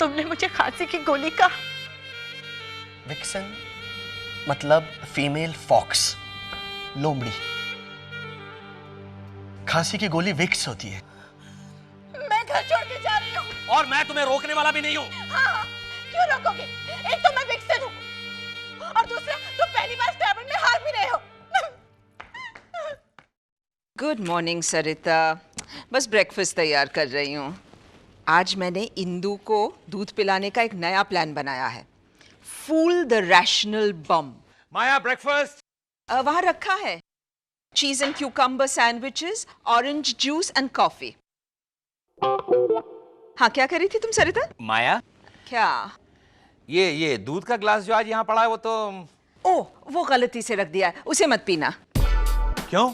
तुमने मुझे खांसी की गोली का। विक्सन मतलब फीमेल फॉक्स, लोमड़ी। खांसी की गोली विक्स होती है। मैं घर छोड़ के जा रही हूँ। और मैं तुम्हें रोकने वाला भी नहीं हूँ। हाँ, क्यों रोकोगे? एक तो मैं विक्सन हूँ और दूसरा तुम पहली बार स्क्रैबल में हार भी रहे हो। गुड मॉर्निंग सरिता, बस ब्रेकफास्ट तैयार कर रही हूँ। आज मैंने इंदू को दूध पिलाने का एक नया प्लान बनाया है, fool the rational bomb. Maya breakfast वहाँ रखा है, cheese and cucumber sandwiches, orange juice and coffee. हाँ, क्या करी थी तुम सरिता? माया, क्या? ये दूध का ग्लास जो आज यहाँ पड़ा है वो तो ओह, वो गलती से रख दिया है, उसे मत पीना। क्यों?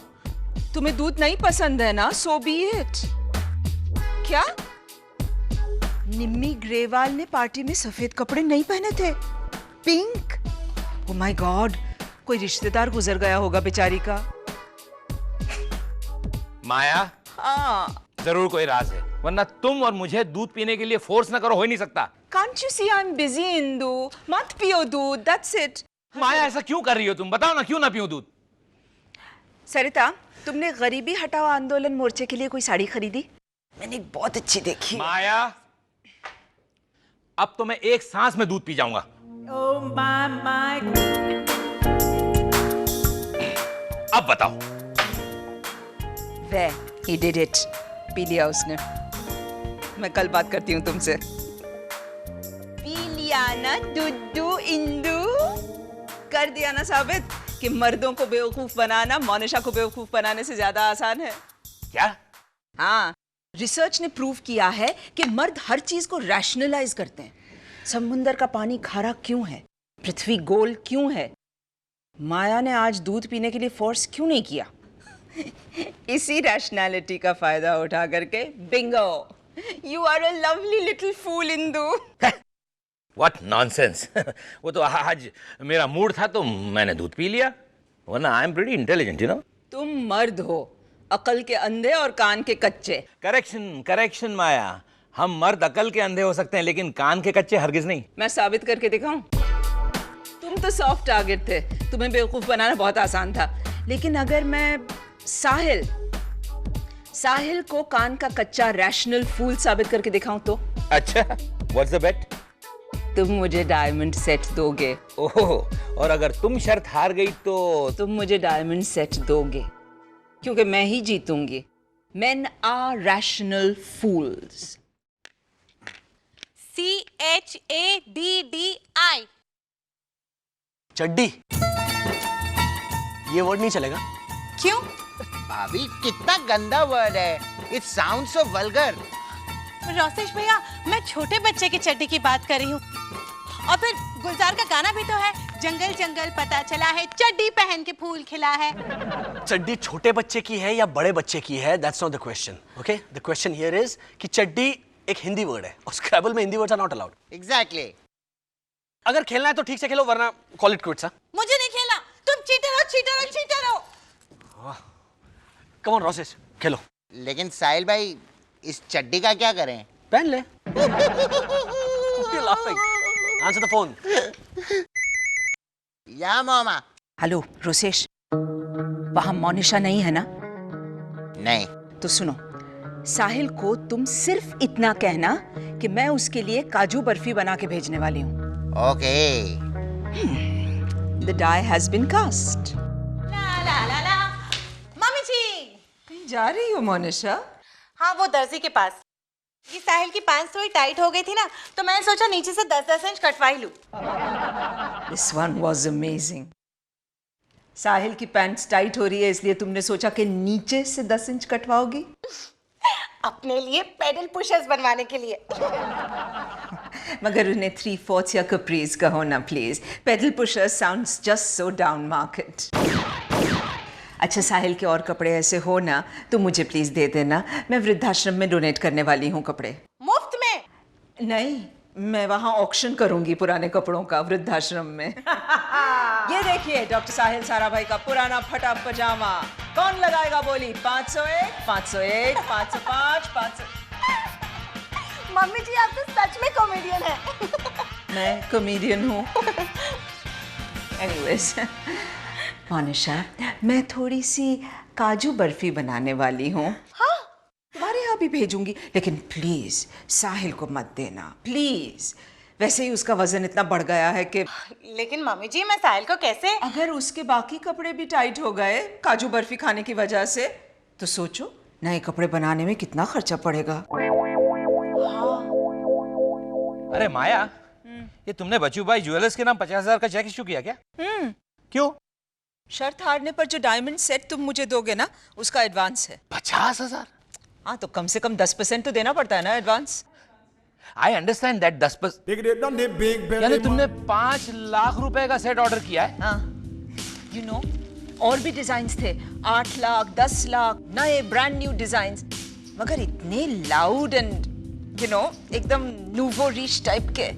तुम्हें दूध नहीं पसंद है ना, सो बी इट। क्या? निम्मी ग्रेवाल ने पार्टी में सफेद कपड़े नहीं पहने थे, पिंक। ओह माय गॉड, कोई रिश्तेदार गुजर गया होगा बेचारी का। माया, हाँ, जरूर कोई राज है, वरना तुम और मुझे दूध पीने के लिए फोर्स ना करो, हो ही नहीं सकता। Can't you see I'm busy, Indu? मत पियो दूध, that's it। माया, ऐसा क्यों कर रही हो तुम? बताओ ना, क्यों ना पीऊं दूध? सरिता, तुमने गरीबी हटाओ आंदोलन मोर्चे के लिए कोई साड़ी खरीदी? मैंने एक बहुत अच्छी देखी। माया, अब तो मैं एक सांस में दूध पी जाऊंगा। Oh my। अब बताओ। There, he did it। P लिया उसने। मैं कल बात करती हूँ तुमसे। पी लिया ना दूध इंदू? कर दिया ना साबित कि मर्दों को बेवकूफ बनाना मोनिशा को बेवकूफ बनाने से ज्यादा आसान है। क्या? हाँ, रिसर्च ने प्रूव किया है कि मर्द हर चीज को रैशनलाइज करते हैं। समुंदर का पानी खारा क्यों है, पृथ्वी गोल क्यों है, माया ने आज दूध पीने के लिए फोर्स क्यों नहीं किया? इसी रैशनैलिटी का फायदा उठा करके bingo, you are a lovely little fool Indu. What nonsense! वो तो आज मेरा मूड था तो मैंने दूध पी लिया, वरना I am pretty intelligent, you know. तुम मर्द हो, अकल के अंधे और कान के कच्चे। करेक्शन माया, हम मर्द अकल के अंधे हो सकते हैं लेकिन कान के कच्चे हरगिज नहीं। मैं साबित करके दिखाऊं? तुम तो सॉफ्ट टारगेट थे, तुम्हें बेवकूफ बनाना बहुत आसान था। लेकिन अगर मैं साहिल को कान का कच्चा रैशनल फूल साबित करके दिखाऊं तो? अच्छा, व्हाट्स द बेट? तुम मुझे डायमंड सेट दोगे। ओह, और अगर तुम शर्त हार गई तो? तुम मुझे डायमंड सेट दोगे, क्योंकि मैं ही जीतूंगी। Men are rational fools। CHADDI। चड्डी, ये वर्ड नहीं चलेगा। क्यों? भाभी, कितना गंदा वर्ड है। It sounds so vulgar. Rosesh भैया, मैं छोटे बच्चे की चड्डी की बात कर रही हूँ। और फिर गुलजार का गाना भी तो है, जंगल जंगल पता चला है, चड्डी पहन के फूल खिला है। चड्डी छोटे बच्चे की है या बड़े बच्चे की है, that's not the question. Okay, the question here is कि चड्डी एक हिंदी वर्ड है और स्क्रैबल में Hindi words are not allowed. Exactly. अगर खेलना है तो ठीक से खेलो, वरना कॉल इट क्विट्स। मुझे नहीं खेलना, तुम चीटर हो, चीटर हो, चीटर हो। कम ऑन रोसेस, खेलो। लेकिन साहिल भाई, इस चड्डी का क्या करें? पहन ले। Answer the phone. या मामा। हेलो रोसेश, वहां मोनिशा नहीं है ना? नहीं। तो सुनो, साहिल को तुम सिर्फ इतना कहना कि मैं उसके लिए काजू बर्फी बना के भेजने वाली हूँ। Okay. The die has been cast। ला। मम्मी जी। कहीं जा रही हो मोनिशा? हाँ, वो दर्जी के पास। ये साहिल की पैंट्स थोड़ी टाइट हो गई थी ना, तो मैंने सोचा नीचे से 10-10 इंच कटवा ही लूं। This one was amazing। साहिल की पैंट्स टाइट हो रही है इसलिए तुमने सोचा कि नीचे से 10 इंच कटवाओगी? अपने लिए पेडल पुशर्स बनवाने के लिए। मगर उन्हें 3/4 या कप्रीज कहो ना please. Pedal pushers sounds just so down market. अच्छा, साहिल के और कपड़े ऐसे हो ना तो मुझे प्लीज दे देना, मैं वृद्धाश्रम में डोनेट करने वाली हूँ कपड़े। मुफ्त में? नहीं, मैं वहाँ ऑक्शन करूंगी पुराने कपड़ों का वृद्धाश्रम में। ये देखिए डॉक्टर साहिल साराभाई का पुराना फटा पजामा। कौन लगाएगा बोली? 501, 501, 505, 500। मम्मी जी आप तो सच में कॉमेडियन है। मैं कॉमेडियन हूँ। एनीवेज, मोनिशा, मैं थोड़ी सी काजू बर्फी बनाने वाली हूँ। हाँ, तुम्हारे यहाँ भी भेजूंगी, लेकिन प्लीज साहिल को मत देना, प्लीज। वैसे ही उसका वजन इतना बढ़ गया है कि लेकिन मम्मी जी मैं साहिल को कैसे? अगर उसके बाकी कपड़े भी टाइट हो गए काजू बर्फी खाने की वजह से, तो सोचो नए कपड़े बनाने में कितना खर्चा पड़ेगा। अरे माया, ये तुमने बचूभाई ज्वेलर्स के नाम 50,000 का चेक इशू किया क्या? क्यों? शर्त हारने पर जो डायमंड सेट तुम मुझे दोगे ना, उसका एडवांस है। 50,000? हाँ, तो कम से कम 10% तो देना पड़ता है ना एडवांस। I understand that 10%। यानी तुमने 5 लाख रुपए का सेट ऑर्डर किया है? हाँ, यू नो, और भी डिजाइन थे, 8 लाख, 10 लाख, नए ब्रांड न्यू डिजाइन, मगर इतने लाउड एंड यू नो एकदम नूवो रिच टाइप के।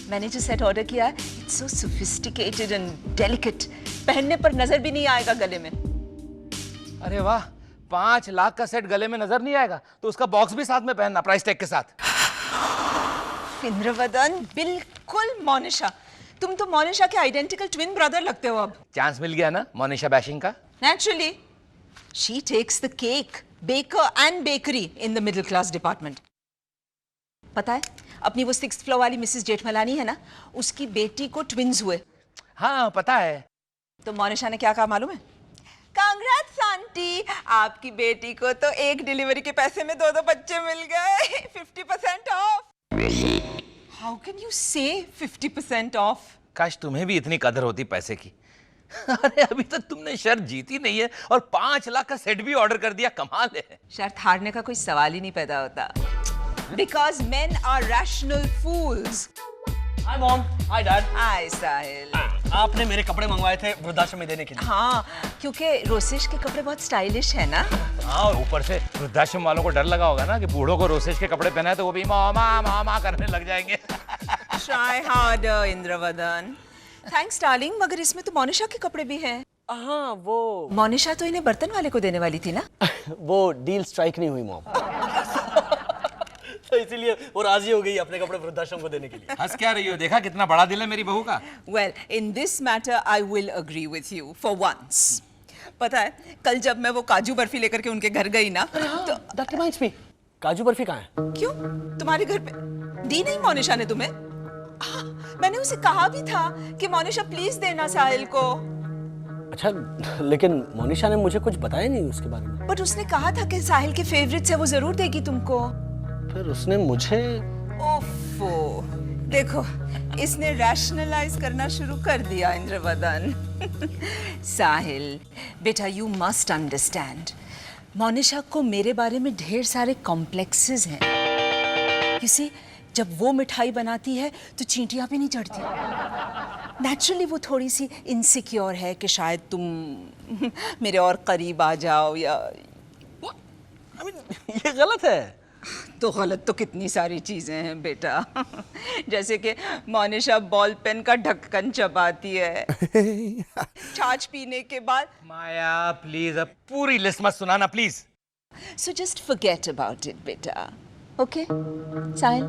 मैंने जो सेट ऑर्डर किया है, it's so sophisticated and delicate, पहनने पर नजर भी नहीं आएगा गले में। अरे वाह, 5 लाख का सेट गले में नजर नहीं आएगा, तो उसका बॉक्स भी साथ में पहनना प्राइस टैग के साथ। इंद्रवदन, बिल्कुल मोनिशा, तुम तो मोनिशा के आइडेंटिकल ट्विन ब्रदर लगते हो अब। चांस मिल गया ना मोनिशा बैशिंग का? Naturally, she takes the cake, baker and bakery in the middle class department. पता है, अपनी वो 6th फ्लोर वाली मिसेस जेठमलानी है ना, उसकी बेटी को ट्विंस हुए। हाँ पता है। तो मोनिशा ने क्या कहा मालूम है? कांग्रेट्स आंटी, आपकी बेटी को तो एक डिलीवरी के पैसे में 2 बच्चे मिल गए, 50% of. How can you say 50% of? काश तुम्हें भी इतनी कदर होती पैसे की। अरे अभी तक तुमने शर्त जीती नहीं है और 5 लाख का सेट भी ऑर्डर कर दिया, कमाल है। शर्त हारने का कोई सवाल ही नहीं पैदा होता। Because men are rational fools. Hi mom, hi dad. Hi साहिल। आपने मेरे कपड़े मंगवाए थे वृद्धाश्रम में देने के लिए। हाँ, क्योंकि रोसेश के कपड़े बहुत स्टाइलिश है ना। हाँ, और ऊपर से वृद्धाश्रम वालों को डर लगा होगा ना कि बूढ़ों को रोसेश के कपड़े पहनाए तो वो भी मामा मामा करने लग जाएंगे। Try harder, Indravadan. Thanks darling, मगर इसमें तो मोनिशा के कपड़े भी हैं। हाँ, वो मोनिशा तो इन्हें बर्तन वाले को देने वाली थी ना। वो डील स्ट्राइक नहीं हुई मॉम। तो इसीलिए वो राजी हो गई अपने कपड़े वृद्धाश्रम को देने के लिए। हंस क्या रही हो? देखा कितना बड़ा दिल है मेरी बहू का। Well, in this matter, I will agree with you for once. पता है, कल जब मैं वो काजू बर्फी लेकर के उनके घर गई ना, तो That reminds me, काजू बर्फी कहाँ है? क्यों? तुम्हारे घर पे दी नहीं मोनिशा ने तुम्हें? मैंने उसे कहा भी था कि मोनिशा प्लीज देना साहिल को। अच्छा, लेकिन मोनिशा ने मुझे कुछ बताया नहीं उसके बारे में। बट उसने कहा था कि साहिल के फेवरेट है, वो जरूर देगी तुमको। फिर उसने मुझे ओफो, देखो इसने रैशनलाइज करना शुरू कर दिया इंद्रवदन। साहिल बेटा, यू मस्ट अंडरस्टैंड, मोनिशा को मेरे बारे में ढेर सारे कॉम्प्लेक्सेस हैं। किसी जब वो मिठाई बनाती है तो चींटियां भी नहीं चढ़ती। नेचुरली वो थोड़ी सी इनसिक्योर है कि शायद तुम मेरे और करीब आ जाओ या ये गलत है। तो गलत तो कितनी सारी चीजें हैं बेटा। जैसे कि मोनिशा बॉल पेन का ढक्कन चबाती है, छाछ पीने के बाद। माया प्लीज, अब पूरी लिस्ट मत सुनाना please. So just forget about it बेटा, ओके? साहिल,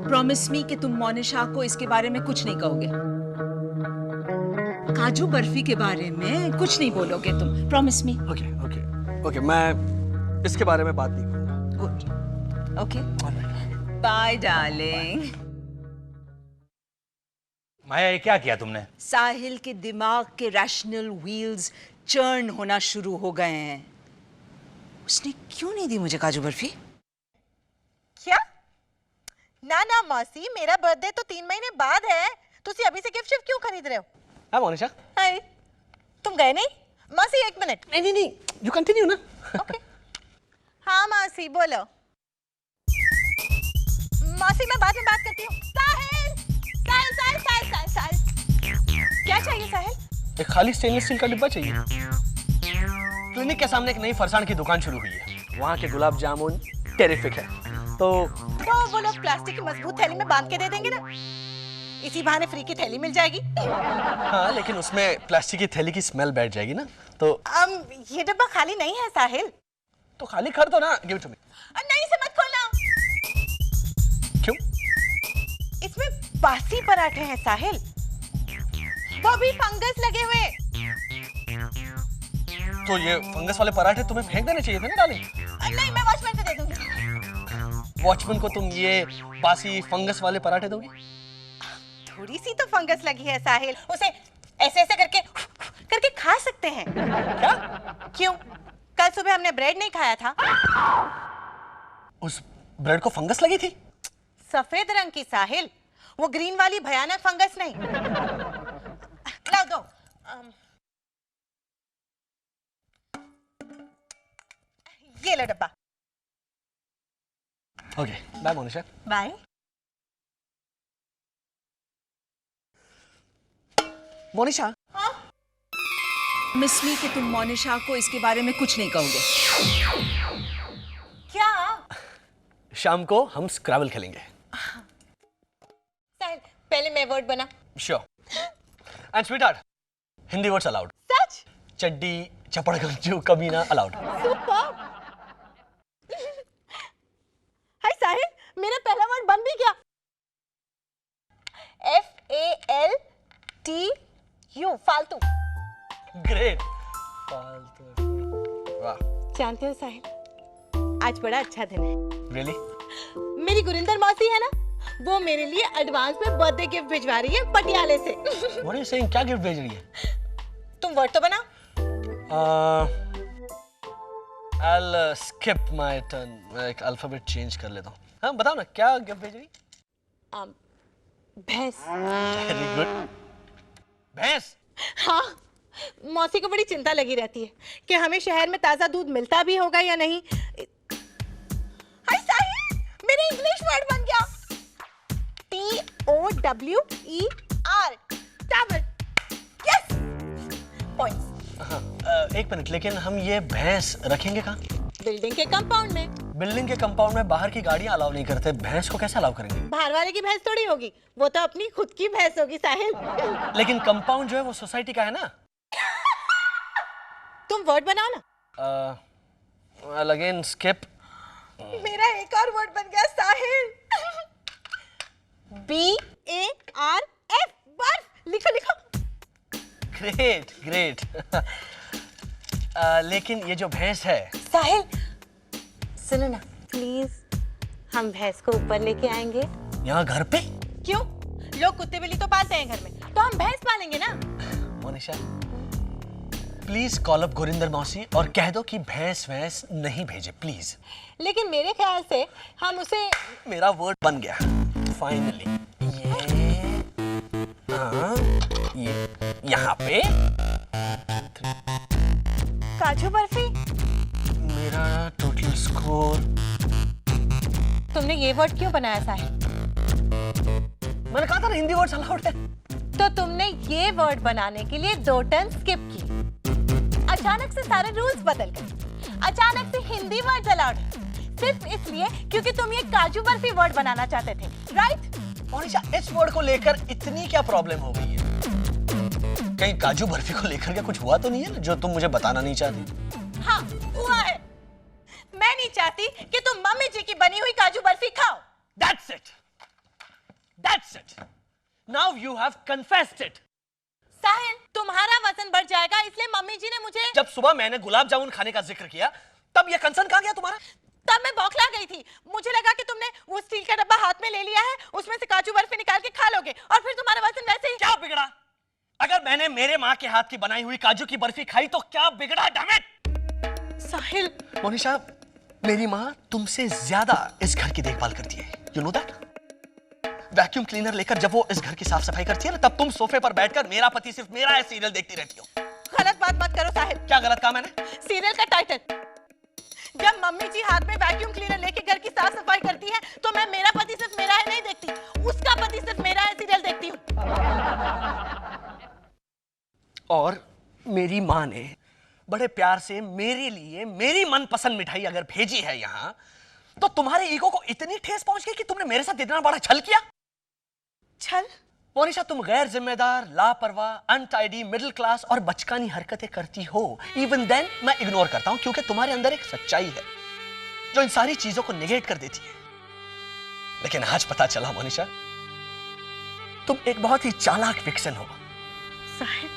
प्रॉमिस मी कि तुम मोनिशा को इसके बारे में कुछ नहीं कहोगे, काजू बर्फी के बारे में कुछ नहीं बोलोगे तुम, promise me. Okay okay okay, मैं इसके बारे में बात नहीं करूंगा। Good, okay, bye darling. Maya ये क्या किया तुमने? साहिल के दिमाग के रैशनल व्हील्स चर्न होना शुरू हो गए हैं। उसने क्यों नहीं दी मुझे काजू बर्फी? क्या? ना ना मौसी, मेरा बर्थडे तो 3 महीने बाद है। तुसी अभी से गिफ्ट शिफ्ट क्यों खरीद रहे हो? हाँ मोनिशा। हाय, तुम गए नहीं? मौसी 1 मिनट। नहीं, यू कंटिन्यू ना। ओके। हाँ मौसी बोलो। मौसी मैं बाद में बात करती हूँ। साहिल, साहिल, साहिल, साहिल, साहिल, साहिल। क्या चाहिए साहिल? एक खाली स्टेनलेस स्टील का डिब्बा चाहिए। क्लिनिक के सामने एक नई फरसान की दुकान शुरू हुई है, वहाँ के गुलाब जामुन टेरिफिक है। तो वो लोग प्लास्टिक की मजबूत थैली में बांध के दे देंगे ना, इसी बहाने फ्री की थैली मिल जाएगी। हाँ, लेकिन उसमें प्लास्टिक की थैली की स्मेल बैठ जाएगी ना, तो ये डब्बा खाली नहीं है साहिल। तो खाली कर दो ना, गिव इट टू मी। नहीं से मत खोलना। बासी पराठे हैं साहिल, वो भी फंगस लगे हुए। तो ये फंगस वाले पराठे तुम्हें फेंक देने चाहिए थे ना डार्लिंग। नहीं, मैं वॉचमैन को दे दूंगी। वॉचमैन को तुम ये बासी फंगस वाले पराठे दोगी? थोड़ी सी तो फंगस लगी है साहिल, उसे ऐसे ऐसे करके खा सकते हैं। क्या? क्यों? कल सुबह हमने ब्रेड नहीं खाया था? उस ब्रेड को फंगस लगी थी? सफेद रंग की साहिल, वो ग्रीन वाली भयानक फंगस नहीं। लाओ दो। ये लो डब्बा। Okay, bye Monisha. Bye. Monisha, miss me कि तुम मोनिशा को इसके बारे में कुछ नहीं कहोगे। क्या? शाम को हम स्क्रैबल खेलेंगे। साहिल, पहले मैं वर्ड बना। Sure. And sweetheart, Hindi words allowed. सच? चड्डी, चपड़गंजू, कमीना अलाउड। सुपर। हाय साहिल, मेरा पहला वर्ड बन भी गया। FALTU, फालतू। ग्रेट। फालतू। वाह। जानते हो साहिल, आज बड़ा अच्छा दिन है। रियली? मेरी गुरिंदर मौसी है ना, वो मेरे लिए एडवांस में बर्थडे गिफ्ट भिजवा रही है पटियाले से। What are you saying? क्या गिफ्ट भेज रही है? तुम वर्ड तो बनाओ। I'll skip my turn. मैं एक अल्फाबेट चेंज कर लेता हूँ। हाँ, बताओ ना क्या गिफ्ट भेज रही? भैंस। Very good. भैंस? हाँ, मौसी को बड़ी चिंता लगी रहती है कि हमें शहर में ताजा दूध मिलता भी होगा या नहीं। हाय साहिल, मेरा इंग्लिश वर्ड बन गया। TOWER, tower. Yes, points. एक मिनट, लेकिन हम ये भैंस रखेंगे कहाँ? बिल्डिंग के कंपाउंड में। बिल्डिंग के कंपाउंड में बाहर की गाड़ियां अलाउ नहीं करते, भैंस को कैसे अलाउ करेंगे? बाहर वाले की भैंस थोड़ी होगी, वो तो अपनी खुद की भैंस होगी साहिल। लेकिन कंपाउंड जो है वो सोसाइटी का है ना। तुम वर्ड बनाओ ना। Again skip. मेरा एक और वर्ड बन गया साहिल। BARF, बर्फ। लिखो लिखो। Great great. लेकिन ये जो भैंस है। साहिल, सुनो ना प्लीज, हम भैंस को ऊपर लेके आएंगे। यहाँ घर पे? क्यों? लोग कुत्ते बिल्ली तो पालते हैं घर में, तो हम भैंस पालेंगे ना। Monisha, please call up Gurinder मौसी और कह दो कि भैंस वैंस नहीं भेजे प्लीज। लेकिन मेरे ख्याल से हम उसे। मेरा वर्ड बन गया फाइनली। ये यहाँ पे काजू बर्फी। मेरा टोटल स्कोर। तुमने ये वर्ड क्यों बनाया साहिल? मैंने कहा था ना हिंदी वर्ड्स अलाउड है। तो तुमने ये वर्ड बनाने के लिए 2 टर्न स्किप की। अचानक से सारे रूल्स बदल गए। अचानक से हिंदी वर्ड्स अलाउड है, सिर्फ इसलिए क्योंकि तुम ये काजू बर्फी वर्ड बनाना चाहते थे, राइट? मोनिशा, इस वर्ड को लेकर इतनी क्या प्रॉब्लम हो गई है? कहीं काजू बर्फी को लेकर क्या कुछ हुआ तो नहीं है ना जो तुम मुझे बताना नहीं चाहती? हाँ, हुआ है। मैं नहीं चाहती कि तुम मम्मी जी की बनी हुई काजू बर्फी खाओ। That's it. That's it. Now you have confessed it. साहिल, तुम्हारा वजन बढ़ जाएगा, इसलिए मम्मी जी ने मुझे। जब सुबह मैंने गुलाब जामुन खाने का जिक्र किया, तब ये कंसर्न कहाँ गया तुम्हारा? तब मैं बौखला गई थी। मुझे लगा कि तुमने वो स्टील का डब्बा हाथ में ले लिया है, उसमें से काजू बर्फी निकाल के खा लोगे और फिर तुम्हारा वजन वैसे ही। क्या बिगड़ा? अगर मैंने मेरे माँ के हाथ की बनाई हुई काजू की बर्फी खाई तो क्या बिगड़ा? Damn it! साहिल, मोनिशा, मेरी माँ तुमसे ज्यादा इस घर की देखभाल करती है। You know that? Vacuum cleaner लेकर जब वो इस घर की साफ सफाई करती है ना, तब तुम सोफे पर बैठकर मेरा पति सिर्फ मेरा सीरियल देखती रहती हो। गलत बात मत करो साहिल। क्या गलत कहा मैंने? सीरियल का टाइटल। जब मम्मी जी हाथ में वैक्यूम क्लीनर लेके घर की साफ सफाई करती है, तो मैं मेरा पति सिर्फ मेरा है नहीं देखती, उसका पति सिर्फ मेरा है सीरियल देखती हूँ। और मेरी माँ ने बड़े प्यार से मेरे लिए मेरी मनपसंद मिठाई अगर भेजी है यहाँ, तो तुम्हारे ईगो को इतनी ठेस पहुंच गई कि तुमने मेरे साथ इतना बड़ा छल किया। छल? मोनिशा, तुम गैर जिम्मेदार, लापरवाह, अनटाइडी, मिडिल क्लास और बचकानी हरकतें करती हो। इवन देन मैं इग्नोर करता हूं क्योंकि तुम्हारे अंदर एक सच्चाई है जो इन सारी चीजों को निगेट कर देती है। लेकिन आज पता चला मोनिशा तुम एक बहुत ही चालाक विक्सन हो। साहिल,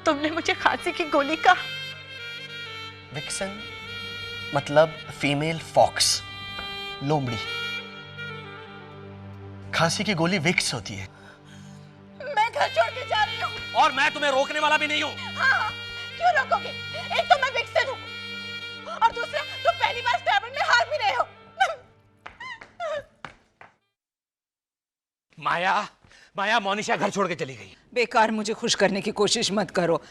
तुमने मुझे खांसी की गोली कहा। विक्सन मतलब फीमेल फॉक्स, लोमड़ी। खांसी की गोली विक्स होती है। मैं घर छोड़ के जा रही हूँ। और मैं तुम्हें रोकने वाला भी नहीं हूँ। हाँ, क्यों रोकोगे? एक तो मैं विक्सन हूँ और दूसरा तुम पहली बार स्क्रैबल में हार भी रहे हो। माया, माया, मोनिशा घर छोड़ के चली गई। बेकार मुझे खुश करने की कोशिश मत करो।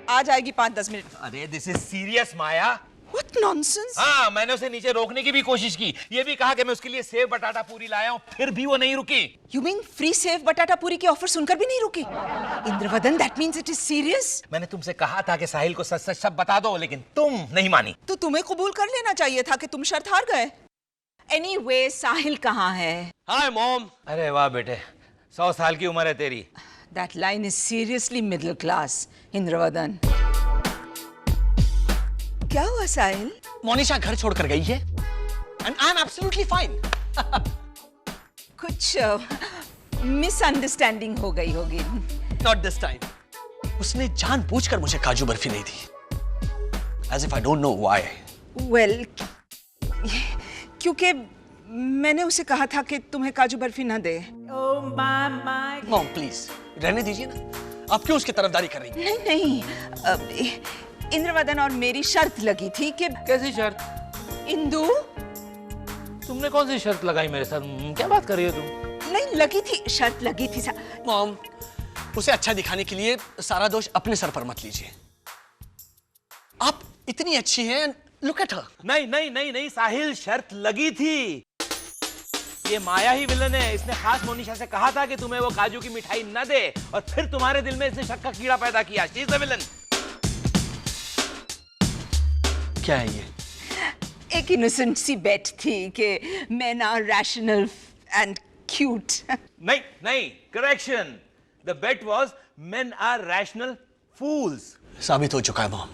आ जाएगी 5-10 मिनट। अरे this is serious Maya. What nonsense? हाँ, मैंने उसे नीचे रोकने की भी कोशिश की, ये भी कहा कि मैं उसके लिए सेव बटाटा पूरी लाया हूँ, फिर भी वो नहीं रुकी। You mean free सेव बटाटा पूरी की ऑफर सुनकर भी नहीं रुकी? Indravadan, that means it is serious? मैंने तुमसे कहा था कि साहिल को सच सच सब बता दो, लेकिन तुम नहीं मानी। तो तुम्हें कबूल कर लेना चाहिए था कि तुम शर्त हार गए। Anyway, साहिल कहाँ है? Hi mom. अरे वाह बेटे, 100 साल की उम्र है तेरी। That line is seriously middle class, Indravadan. क्या हुआ साहिल? मोनिशा घर छोड़कर गई है and I'm absolutely fine. कुछ मिसअंडरस्टैंडिंग हो गई होगी। Not this time. उसने जानबूझकर मुझे काजू बर्फी नहीं दी। As if I don't know why. Well, क्योंकि मैंने उसे कहा था कि तुम्हें काजू बर्फी ना दे। Mom, please, रहने दीजिए ना। आप क्यों उसकी तरफदारी कर रही हैं? नहीं, इंद्रवदन और मेरी शर्त लगी थी कि कैसी शर्त? इंदु, तुमने कौन सी शर्त लगाई मेरे साथ? क्या बात कर रही हो तुम? नहीं लगी थी, शर्त लगी थी। Mom, उसे अच्छा दिखाने के लिए सारा दोष अपने सर पर मत लीजिए। आप इतनी अच्छी हैं, look at her. नहीं नहीं नहीं नहीं साहिल, शर्त लगी थी। ये माया ही विलन है। इसने खास मोनिशा से कहा था कि तुम्हें वो काजू की मिठाई न दे, और फिर तुम्हारे दिल में इसने शक का कीड़ा पैदा किया। She is the villain. क्या है ये? एक इनोसेंट सी बेट थी कि men are rational and cute. नहीं नहीं, correction. The bet was men are rational fools. साबित हो चुका है mom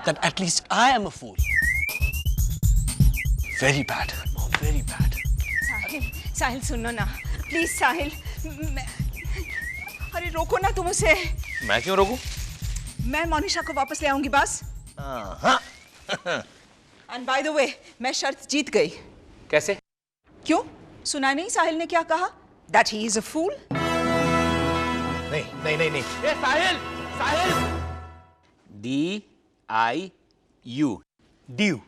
that at least I am a fool. Very bad, mom, very bad. साहिल सुनो ना, प्लीज साहिल। अरे रोको ना तुम उसे। मैं क्यों रोकूं? मैं मोनिशा को वापस ले आऊंगी बस। हाँ। And by the way, मैं शर्त जीत गई। कैसे? क्यों? सुना नहीं साहिल ने क्या कहा? That he is a fool? नहीं नहीं नहीं नहीं। ए साहिल, साहिल। D-I-U, due.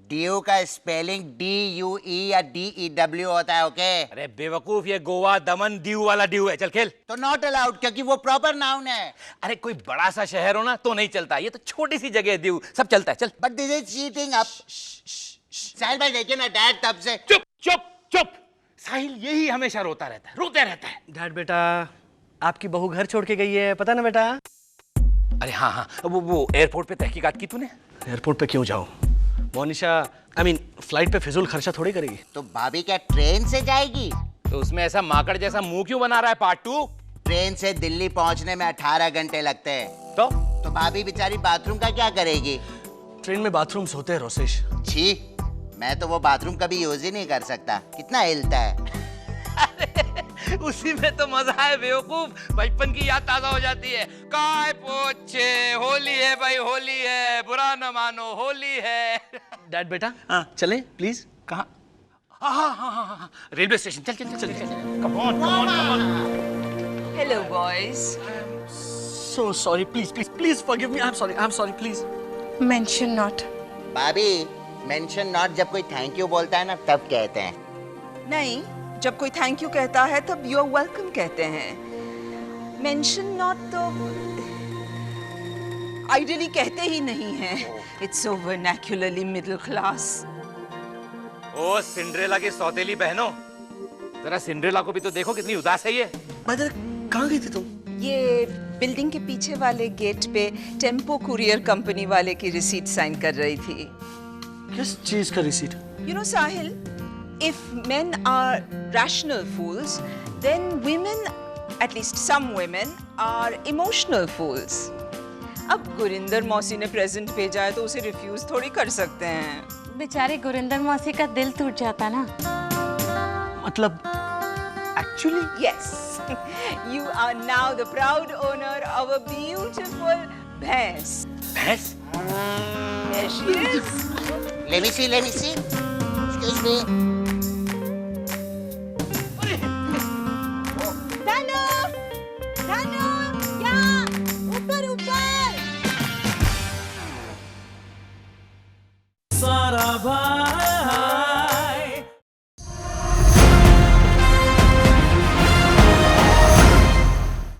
ड्यू का स्पेलिंग D-U-E या D-E-W होता है, ओके? अरे बेवकूफ, ये गोवा, दमन, दीव वाला ड्यू है। चल खेल। तो नॉट अलाउड, क्योंकि वो प्रॉपर नाउन है। अरे कोई बड़ा सा शहर हो ना तो नहीं चलता, ये तो छोटी सी जगह है दीव, सब चलता है। चल। But this is cheating. अप साहिल भाई देखिए ना, डैड तब से चुप चुप चुप। साहिल यही हमेशा रोता रहता है, रोते रहता है। डैड बेटा, आपकी बहू घर छोड़ के गई है, पता ना बेटा? अरे हाँ हाँ, वो एयरपोर्ट पे तहकीकात की तूने? एयरपोर्ट पे क्यों जाऊं? मोनिशा फ्लाइट पे फिजूल खर्चा थोड़ी करेगी। तो भाभी क्या ट्रेन से जाएगी? तो उसमें ऐसा माकड़ जैसा मुंह क्यों बना रहा है पार्ट 2? ट्रेन से दिल्ली पहुंचने में 18 घंटे लगते हैं। तो भाभी बेचारी बाथरूम का क्या करेगी? ट्रेन में बाथरूम्स होते हैं रोसेश। छी, मैं तो वो बाथरूम कभी यूज ही नहीं कर सकता, कितना हिलता है। उसी में तो मजा है बेवकूफ, बचपन की याद ताजा हो जाती है। काय पोछे, होली है भाई, होली है, बुरा न मानो, होली है। डैड बेटा, चलें प्लीज। कहाँ? हाँ, रेलवे स्टेशन। चल चल चल चल। Come on come on come on. Hello boys. So sorry, please forgive me. I'm sorry, please. Mention not. भाभी, मेंशन नॉट जब कोई थैंक यू बोलता है ना, तब कहते हैं। नहीं, जब कोई थैंक यू कहता है तब यू आर वेलकम कहते हैं। मेंशन नॉट तो आइडियली कहते ही नहीं हैं। It's so vernacularly middle class. ओ सिंड्रेला की सौतेली बहनों, जरा सिंड्रेला को भी तो देखो, कितनी उदास है ये। मदर, कहाँ गई थी तुम? ये बिल्डिंग के पीछे वाले गेट पे टेम्पो कुरियर कंपनी वाले की रिसीट साइन कर रही थी। किस चीज का receipt? You know, Sahil, if men are rational fools, then women, at least some women, are emotional fools. अब गुरिंदर मौसी ने प्रेजेंट भेजा है तो उसे रिफ्यूज थोड़ी कर सकते हैं। बेचारे गुरिंदर मौसी का दिल टूट जाता ना। मतलब Actually, Yes, you are now the proud owner of a beautiful भैंस. भैंस? There she is. Let me see. Excuse me.